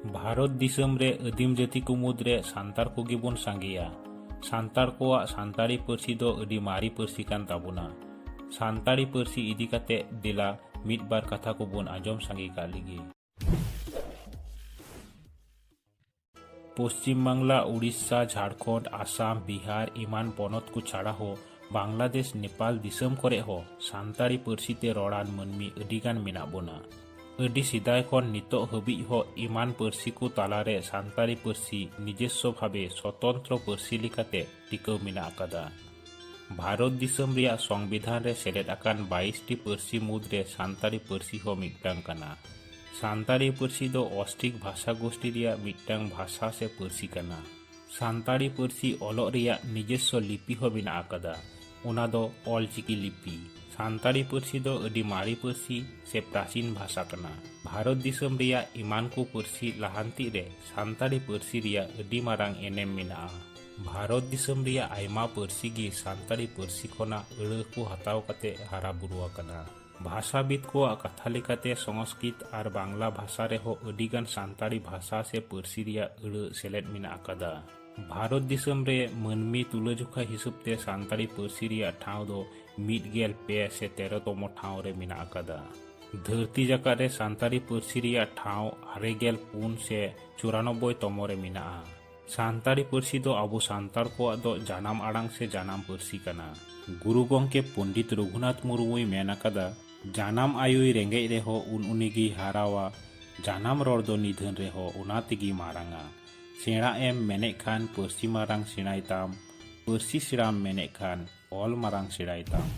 भारत दिसम रे आदिम जाति को मुद्रे सांतार को गिबन सांगेया। सांतार कोआ सांतारी पर्सी दो अडी मारी पर्सी कान ताबुना। सांतारी पर्सी इदी काते दिला मिट बार कथा को बन आजम सांगे का लिगी। पश्चिम बांगला, उड़ीसा, झारखंड, आसाम, बिहार इमान पनत को छाड़ा हो बांग्लादेश, नेपाल दिसम करे हो सांतारी पर्सी ते रड़ान मनमी अडिगान मेना बोना। अडी सिदाय खन नितो हबी हो इमान पर्सी को तालारे सांतारी पर्सी निजेस्व भावे स्वतंत्र पर्सी लिकाते टिकाव मेना आकादा। भारत दिसम रिया संविधान रे सेलेद आकान 22 टी पर्सी मुद्रे सांतारी पर्सी हो मिटटांग काना। सांतारी पर्सी दो ऑस्ट्रिक भाषा गोष्ठी रिया मिटटांग भाषा से पर्सी काना। सांतारी पर्सी ओलोग रिया निजेस्व लिपि हो मेना आकादा, ओना दो ऑलचिकी लिपि। सांतारी पर्सी दो अडी मारी पर्सी से प्राचीन भाषा कना। भारत दिसम रिया इमान को पर्सी लहांती रे सांतारी पर्सी रिया अडी मारांग एनेम मेना। भारत दिसम रिया आयमा पर्सी गी सांतारी पर्सी खोना अड़ को हताव कते हारा बुरुआ कना। भाषाविद को कथा लेकाते संस्कृत और बांग्ला भाषा रे हो अडीगान सांतारी भाषा से पर्सी रिया अड़ सेलेद मेना आकादा। भारत दिसम रे मनमी तुलजुखा हिसाब ते सांतारी पर्सी रिया ठाव दो 1 से 13 तम ठाव रे मेना आकादा। धरती जाका रे सांतारी पर्सी रिया ठाव 4 से 94 तम रे मेना। सांतारी पर्सी दो अबो सांतार को दो जानाम आड़ांग से जानाम पर्सी कना। गुरु गंके पंडित रघुनाथ मुर्मुई मेन आकादा, जानाम आयुई रेंगेज रेहो उन उनिगी हारावा, जानाम रड़ दो निधन रेहो उना तेगी मारांगा। सेड़ा एम मेने खान पर्सी मारांग सेड़ाय ताम, पर्सी सेड़ाम मेने खान ऑल मारांग सेड़ाय ताम।